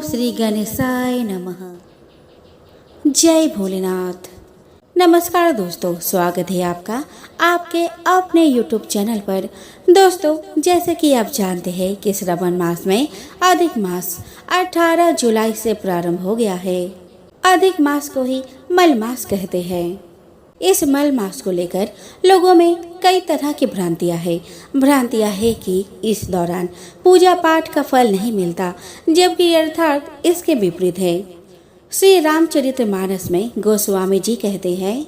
ओम श्री गणेशाय नमः। जय भोलेनाथ। नमस्कार दोस्तों, स्वागत है आपका आपके अपने YouTube चैनल पर। दोस्तों, जैसे कि आप जानते हैं कि श्रावण मास में अधिक मास 18 जुलाई से प्रारंभ हो गया है। अधिक मास को ही मल मास कहते हैं। इस मल मास को लेकर लोगों में कई तरह की भ्रांतियां है कि इस दौरान पूजा पाठ का फल नहीं मिलता, जबकि अर्थात इसके विपरीत है। श्री रामचरितमानस में गोस्वामी जी कहते हैं,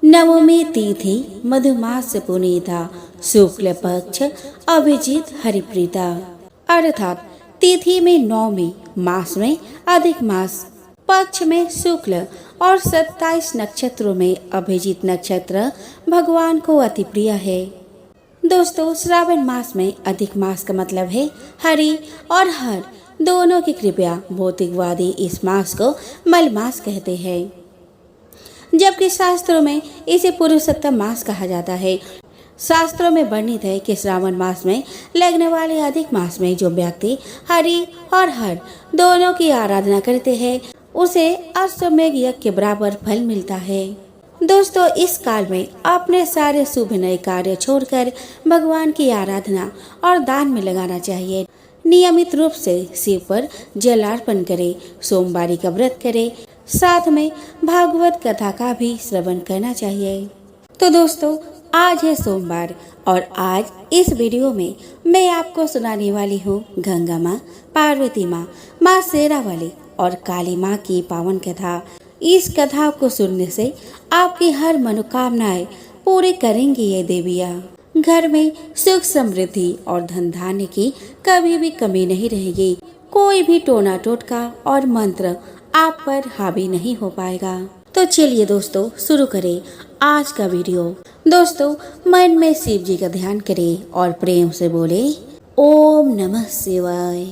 नवमी तिथि मधुमास पुनीता, शुक्ल पक्ष अभिजीत हरिप्रीता। अर्थात तिथि में नवमी, मास में अधिक मास, पक्ष में शुक्ल और 27 नक्षत्रों में अभिजीत नक्षत्र भगवान को अति प्रिय है। दोस्तों, श्रावण मास में अधिक मास का मतलब है हरि और हर दोनों की कृपया। भौतिकवादी इस मास को मल मास कहते हैं, जबकि शास्त्रों में इसे पुरुषोत्तम मास कहा जाता है। शास्त्रों में वर्णित है कि श्रावण मास में लगने वाले अधिक मास में जो व्यक्ति हरि और हर दोनों की आराधना करते हैं, उसे अश्वमेध यज्ञ के बराबर फल मिलता है। दोस्तों, इस काल में अपने सारे शुभ नए कार्य छोड़कर भगवान की आराधना और दान में लगाना चाहिए। नियमित रूप से शिव पर जल अर्पण करें, सोमवारी का व्रत करें, साथ में भागवत कथा का भी श्रवण करना चाहिए। तो दोस्तों, आज है सोमवार और आज इस वीडियो में मैं आपको सुनाने वाली हूँ गंगा माँ, पार्वती माँ, माँ शेरावाली और काली माँ की पावन कथा। इस कथा को सुनने से आपकी हर मनोकामनाएं पूरी करेंगी ये देवियाँ। घर में सुख समृद्धि और धन धान्य की कभी भी कमी नहीं रहेगी। कोई भी टोना टोटका और मंत्र आप पर हावी नहीं हो पाएगा। तो चलिए दोस्तों, शुरू करें आज का वीडियो। दोस्तों, मन में शिव जी का ध्यान करें और प्रेम से बोले ओम नमः शिवाय।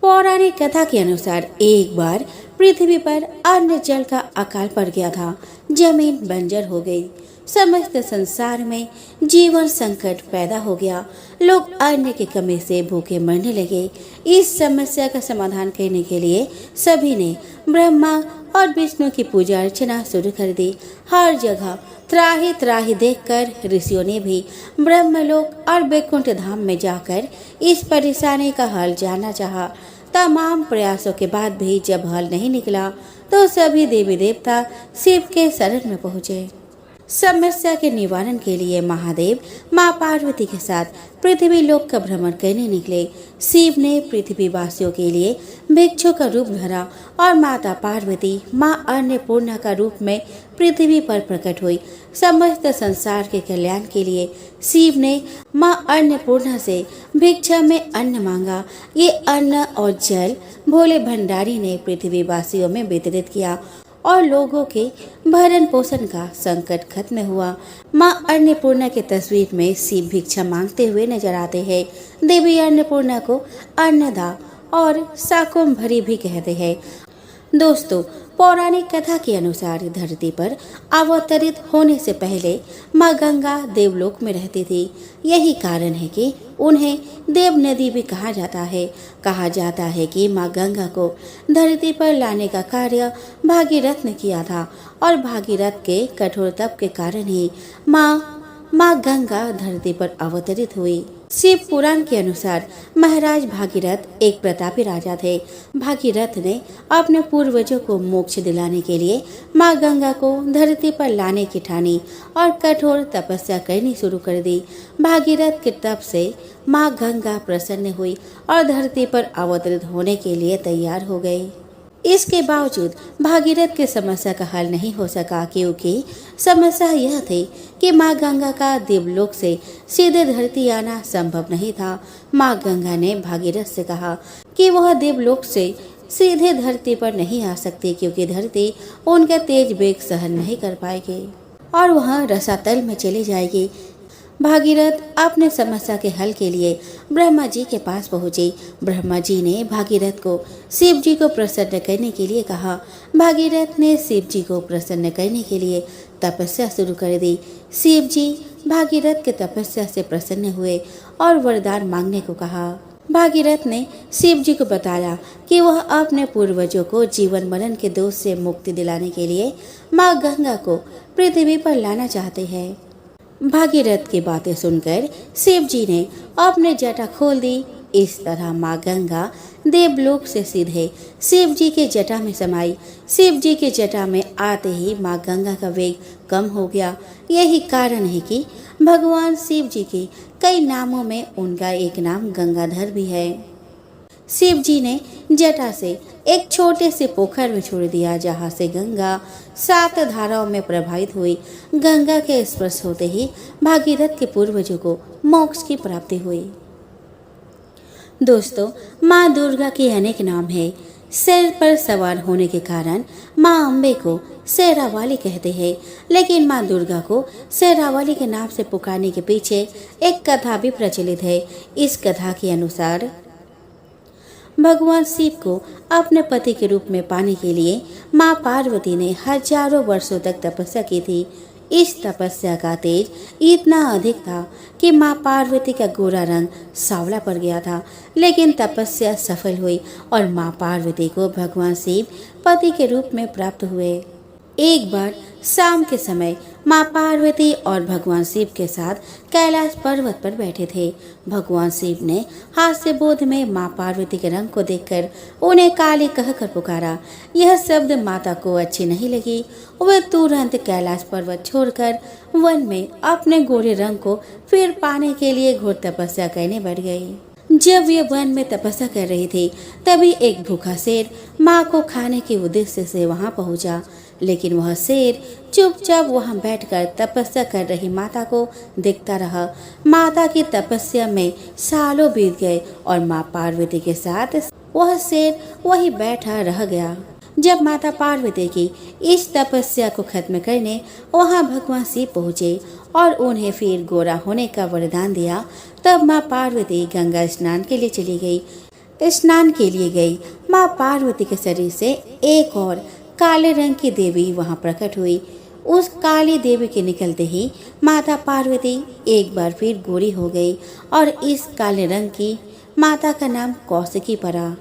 पौराणिक कथा के अनुसार एक बार पृथ्वी पर अन्न जल का अकाल पड़ गया था। जमीन बंजर हो गई। समस्त संसार में जीवन संकट पैदा हो गया। लोग अन्न की कमी से भूखे मरने लगे। इस समस्या का समाधान करने के लिए सभी ने ब्रह्मा और विष्णु की पूजा अर्चना शुरू कर दी। हर जगह त्राही त्राही देखकर ऋषियों ने भी ब्रह्मलोक और वैकुंठ धाम में जाकर इस परेशानी का हल जानना चाहा। तमाम प्रयासों के बाद भी जब हल नहीं निकला तो सभी देवी देवता शिव के शरण में पहुँचे। समस्या के निवारण के लिए महादेव माँ पार्वती के साथ पृथ्वी लोक का भ्रमण करने निकले। शिव ने पृथ्वी वासियों के लिए भिक्षु का रूप धरा और माता पार्वती माँ अन्नपूर्णा का रूप में पृथ्वी पर प्रकट हुई। समस्त संसार के कल्याण के लिए शिव ने माँ अन्नपूर्णा से भिक्षा में अन्न मांगा। ये अन्न और जल भोले भंडारी ने पृथ्वी वासियों में वितरित किया और लोगों के भरण पोषण का संकट खत्म हुआ। माँ अन्नपूर्णा की तस्वीर में शिव भिक्षा मांगते हुए नजर आते हैं। देवी अन्नपूर्णा को अन्नदा और शाकंभरी भी कहते हैं। दोस्तों, पौराणिक कथा के अनुसार धरती पर अवतरित होने से पहले माँ गंगा देवलोक में रहती थी। यही कारण है कि उन्हें देव नदी भी कहा जाता है। कहा जाता है कि माँ गंगा को धरती पर लाने का कार्य भागीरथ ने किया था और भागीरथ के कठोर तप के कारण ही माँ गंगा धरती पर अवतरित हुई। शिव पुराण के अनुसार महाराज भागीरथ एक प्रतापी राजा थे। भागीरथ ने अपने पूर्वजों को मोक्ष दिलाने के लिए माँ गंगा को धरती पर लाने की ठानी और कठोर तपस्या करनी शुरू कर दी। भागीरथ के तप से माँ गंगा प्रसन्न हुई और धरती पर अवतरित होने के लिए तैयार हो गई। इसके बावजूद भागीरथ की समस्या का हल नहीं हो सका, क्योंकि समस्या यह थी कि माँ गंगा का देवलोक से सीधे धरती आना संभव नहीं था। माँ गंगा ने भागीरथ से कहा कि वह देवलोक से सीधे धरती पर नहीं आ सकती, क्योंकि धरती उनका तेज वेग सहन नहीं कर पाएगी और वह रसातल में चली जाएगी। भागीरथ अपने समस्या के हल के लिए ब्रह्मा जी के पास पहुंचे। ब्रह्मा जी ने भागीरथ को शिव जी को प्रसन्न करने के लिए कहा। भागीरथ ने शिव जी को प्रसन्न करने के लिए तपस्या शुरू कर दी। शिव जी भागीरथ के तपस्या से प्रसन्न हुए और वरदान मांगने को कहा। भागीरथ ने शिव जी को बताया कि वह अपने पूर्वजों को जीवन मरण के दोष से मुक्ति दिलाने के लिए माँ गंगा को पृथ्वी पर लाना चाहते हैं। भागीरथ की बातें सुनकर शिव जी ने अपने जटा खोल दी। इस तरह माँ गंगा देवलोक से सीधे शिव जी के जटा में समाई। शिव जी के जटा में आते ही माँ गंगा का वेग कम हो गया। यही कारण है कि भगवान शिव जी के कई नामों में उनका एक नाम गंगाधर भी है। शिव जी ने जटा से एक छोटे से पोखर में छोड़ दिया, जहाँ से गंगा 7 धाराओं में प्रवाहित हुई। गंगा के स्पर्श होते ही भागीरथ के पूर्वजों को मोक्ष की प्राप्ति हुई। दोस्तों, माँ दुर्गा के अनेक नाम है। शेर पर सवार होने के कारण माँ अम्बे को शेरावाली कहते हैं, लेकिन माँ दुर्गा को शेरावाली के नाम से पुकारने के पीछे एक कथा भी प्रचलित है। इस कथा के अनुसार भगवान शिव को अपने पति के रूप में पाने के लिए माँ पार्वती ने हजारों वर्षों तक तपस्या की थी। इस तपस्या का तेज इतना अधिक था कि माँ पार्वती का गोरा रंग सांवला पड़ गया था, लेकिन तपस्या सफल हुई और माँ पार्वती को भगवान शिव पति के रूप में प्राप्त हुए। एक बार शाम के समय माँ पार्वती और भगवान शिव के साथ कैलाश पर्वत पर बैठे थे। भगवान शिव ने हास्य बोध में माँ पार्वती के रंग को देखकर उन्हें काली कहकर पुकारा। यह शब्द माता को अच्छी नहीं लगी। वह तुरंत कैलाश पर्वत छोड़कर वन में अपने गोरे रंग को फिर पाने के लिए घोर तपस्या करने बैठ गई। जब वे वन में तपस्या कर रही थी, तभी एक भूखा शेर माँ को खाने के उद्देश्य से वहां पहुंचा, लेकिन वह शेर चुपचाप वहां बैठकर तपस्या कर रही माता को देखता रहा। माता की तपस्या में सालों बीत गए और माँ पार्वती के साथ वह शेर वहीं बैठा रह गया। जब माता पार्वती की इस तपस्या को खत्म करने वहां भगवान शिव पहुँचे और उन्हें फिर गोरा होने का वरदान दिया, तब माँ पार्वती गंगा स्नान के लिए चली गई। स्नान के लिए गई माँ पार्वती के शरीर से एक और काले रंग की देवी वहां प्रकट हुई। उस काली देवी के निकलते ही माता पार्वती एक बार फिर गोरी हो गई और इस काले रंग की माता का नाम कौशिकी पड़ा।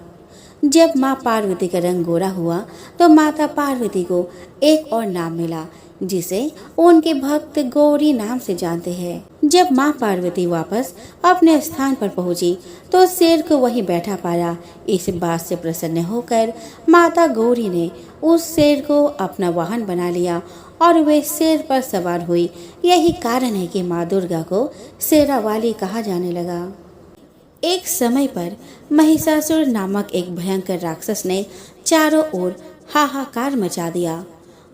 जब माँ पार्वती का रंग गोरा हुआ तो माता पार्वती को एक और नाम मिला, जिसे उनके भक्त गौरी नाम से जानते हैं। जब माँ पार्वती वापस अपने स्थान पर पहुंची तो शेर को वहीं बैठा पाया। इस बात से प्रसन्न होकर माता गौरी ने उस शेर को अपना वाहन बना लिया और वे शेर पर सवार हुई। यही कारण है कि माँ दुर्गा को शेरावाली कहा जाने लगा। एक समय पर महिषासुर नामक एक भयंकर राक्षस ने चारों ओर हाहाकार मचा दिया।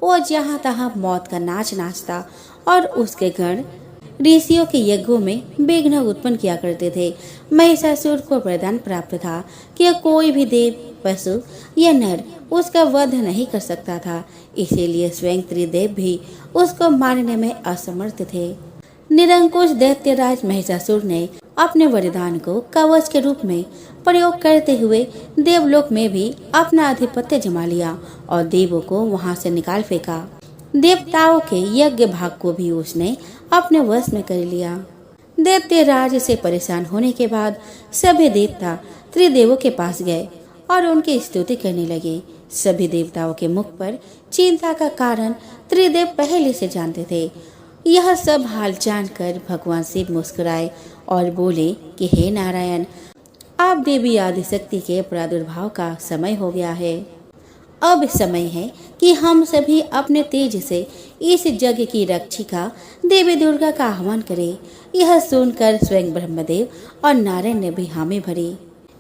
वो जहाँ तहाँ मौत का नाच नाचता और उसके गण ऋषियों के यज्ञों में विघ्न उत्पन्न किया करते थे। महिषासुर को वरदान प्राप्त था कि कोई भी देव, पशु या नर उसका वध नहीं कर सकता था, इसीलिए स्वयं त्रिदेव भी उसको मारने में असमर्थ थे। निरंकुश दैत्यराज महिषासुर ने अपने वरदान को कवच के रूप में प्रयोग करते हुए देवलोक में भी अपना आधिपत्य जमा लिया और देवों को वहां से निकाल फेंका। देवताओं के यज्ञ भाग को भी उसने अपने वश में कर लिया। दैत्यराज से परेशान होने के बाद सभी देवता त्रिदेवों के पास गए और उनकी स्तुति करने लगे। सभी देवताओं के मुख पर चिंता का कारण त्रिदेव पहले से जानते थे। यह सब हाल जानकर भगवान शिव मुस्कुराए और बोले कि हे नारायण, आप देवी आदिशक्ति के प्रादुर्भाव का समय हो गया है। अब समय है कि हम सभी अपने तेज से इस जग की रक्षिका देवी दुर्गा का आह्वान करें। यह सुनकर स्वयं ब्रह्मदेव और नारायण ने भी हामी भरी।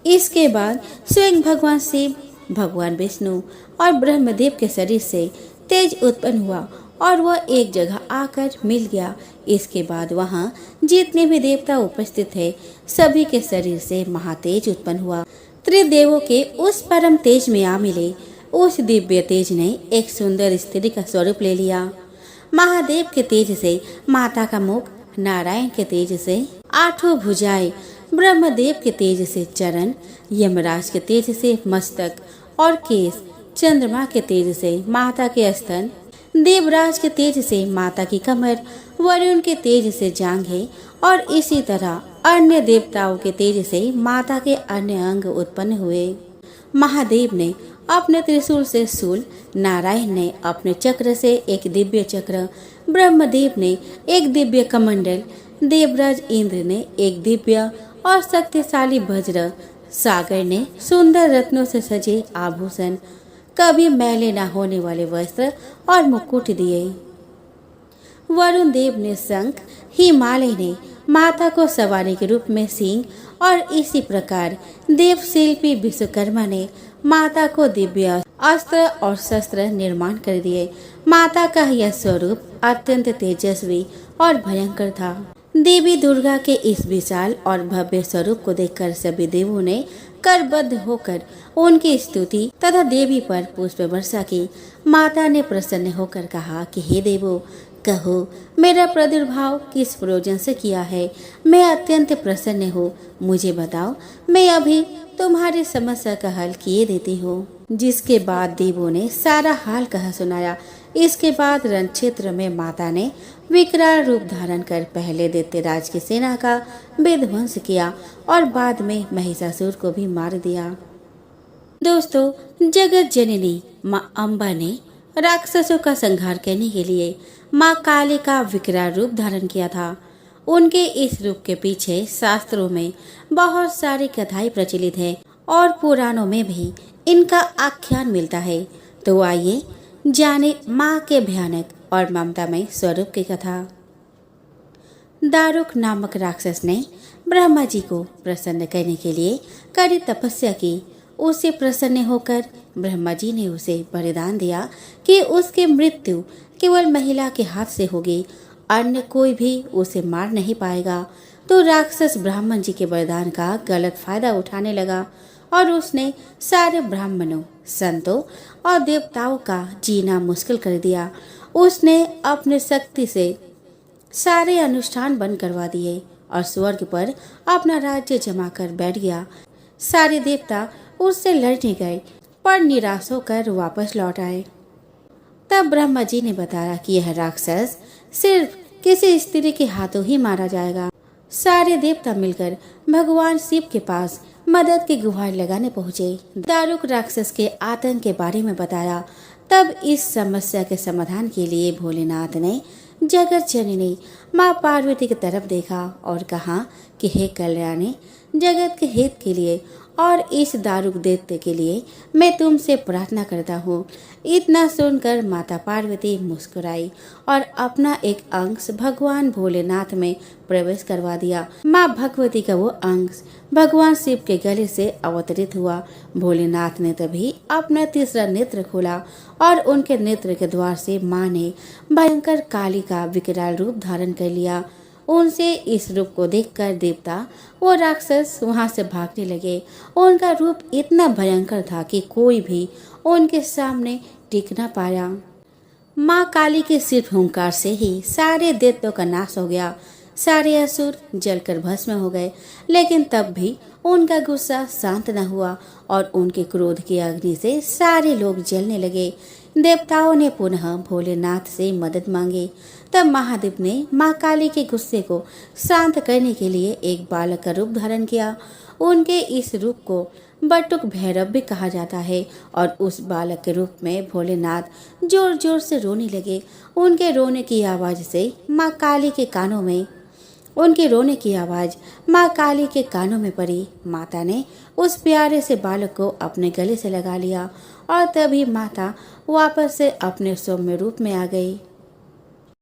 इसके बाद स्वयं भगवान शिव, भगवान विष्णु और ब्रह्मदेव के शरीर से तेज उत्पन्न हुआ और वह एक जगह आकर मिल गया। इसके बाद वहाँ जितने भी देवता उपस्थित थे, सभी के शरीर से महातेज उत्पन्न हुआ। त्रिदेवों के उस परम तेज में आ मिले। उस दिव्य तेज ने एक सुंदर स्त्री का स्वरूप ले लिया। महादेव के तेज से माता का मुख, नारायण के तेज से आठों भुजाएं, ब्रह्मदेव के तेज से चरण, यमराज के तेज से मस्तक और केश, चंद्रमा के तेज से माता के स्तन, देवराज के तेज से माता की कमर, वरुण के तेज से जांघें और इसी तरह अन्य देवताओं के तेज से माता के अन्य अंग उत्पन्न हुए। महादेव ने अपने त्रिशूल से शूल, नारायण ने अपने चक्र से एक दिव्य चक्र, ब्रह्मदेव ने एक दिव्य कमंडल, देवराज इंद्र ने एक दिव्य और शक्तिशाली वज्र, सागर ने सुंदर रत्नों से सजे आभूषण, कभी मैले न होने वाले वस्त्र और मुकुट दिए। वरुण देव ने शंख, हिमालय ने माता को सवारी के रूप में सिंह और इसी प्रकार देव शिल्पी विश्वकर्मा ने माता को दिव्य अस्त्र और शस्त्र निर्माण कर दिए। माता का यह स्वरूप अत्यंत तेजस्वी और भयंकर था। देवी दुर्गा के इस विशाल और भव्य स्वरूप को देखकर सभी देवों ने करबद्ध होकर उनकी स्तुति तथा देवी पर पुष्प वर्षा की। माता ने प्रसन्न होकर कहा कि हे देवो, कहो मेरा प्रादुर्भाव किस प्रयोजन से किया है। मैं अत्यंत प्रसन्न हूँ। मुझे बताओ, मैं अभी तुम्हारी समस्या का हल किए देती हूँ। जिसके बाद देवों ने सारा हाल कहा सुनाया। इसके बाद रण क्षेत्र में माता ने विकराल रूप धारण कर पहले दैत्यराज की सेना का विध्वंस किया और बाद में महिषासुर को भी मार दिया। दोस्तों, जगत जननी माँ अम्बा ने राक्षसों का संहार करने के लिए माँ काली का विकराल रूप धारण किया था। उनके इस रूप के पीछे शास्त्रों में बहुत सारी कथाएं प्रचलित है और पुराणों में भी इनका आख्यान मिलता है। तो आइए जाने माँ के भयानक और ममतामय स्वरूप की कथा। दारुक नामक राक्षस ने ब्रह्मा जी को प्रसन्न करने के लिए कड़ी तपस्या की। उसे प्रसन्न होकर ब्रह्मा जी ने उसे वरदान दिया कि उसकी मृत्यु केवल महिला के हाथ से होगी, अन्य कोई भी उसे मार नहीं पाएगा। तो राक्षस ब्राह्मण जी के वरदान का गलत फायदा उठाने लगा और उसने सारे ब्राह्मणों, संतों और देवताओं का जीना मुश्किल कर दिया। उसने अपने शक्ति से सारे अनुष्ठान बंद करवा दिए और स्वर्ग पर अपना राज्य जमा कर बैठ गया। सारे देवता उससे लड़ने गए पर निराश होकर वापस लौट आए। तब ब्रह्मा जी ने बताया कि यह राक्षस सिर्फ किसी स्त्री के हाथों ही मारा जाएगा। सारे देवता मिलकर भगवान शिव के पास मदद की गुहार लगाने पहुँचे। दारुक राक्षस के आतंक के बारे में बताया। तब इस समस्या के समाधान के लिए भोलेनाथ ने जगत जननी माँ पार्वती की तरफ देखा और कहा कि हे कल्याणी, जगत के हित के लिए और इस दारुक दैत्य के लिए मैं तुमसे प्रार्थना करता हूँ। इतना सुनकर माता पार्वती मुस्कुराई और अपना एक अंश भगवान भोलेनाथ में प्रवेश करवा दिया। माँ भगवती का वो अंश भगवान शिव के गले से अवतरित हुआ। भोलेनाथ ने तभी अपना तीसरा नेत्र खोला और उनके नेत्र के द्वार से माँ ने भयंकर काली का विकराल रूप धारण कर लिया। उनसे इस रूप को देखकर देवता वो राक्षस वहां से भागने लगे। उनका रूप इतना भयंकर था कि कोई भी उनके सामने टिक न पाया। माँ काली के सिर्फ हुंकार से ही सारे दैत्यों का नाश हो गया। सारे असुर जलकर भस्म हो गए, लेकिन तब भी उनका गुस्सा शांत न हुआ और उनके क्रोध की अग्नि से सारे लोग जलने लगे। देवताओं ने पुनः भोलेनाथ से मदद मांगी। तब महादेव ने माँ काली के गुस्से को शांत करने के लिए एक बालक का रूप धारण किया। उनके इस रूप को बटुक भैरव भी कहा जाता है और उस बालक के रूप में भोलेनाथ जोर जोर से रोने लगे। उनके रोने की आवाज से माँ काली के कानों में माँ काली के कानों में पड़ी। माता ने उस प्यारे से बालक को अपने गले से लगा लिया और तभी माता वापस से अपने सौम्य रूप में आ गई।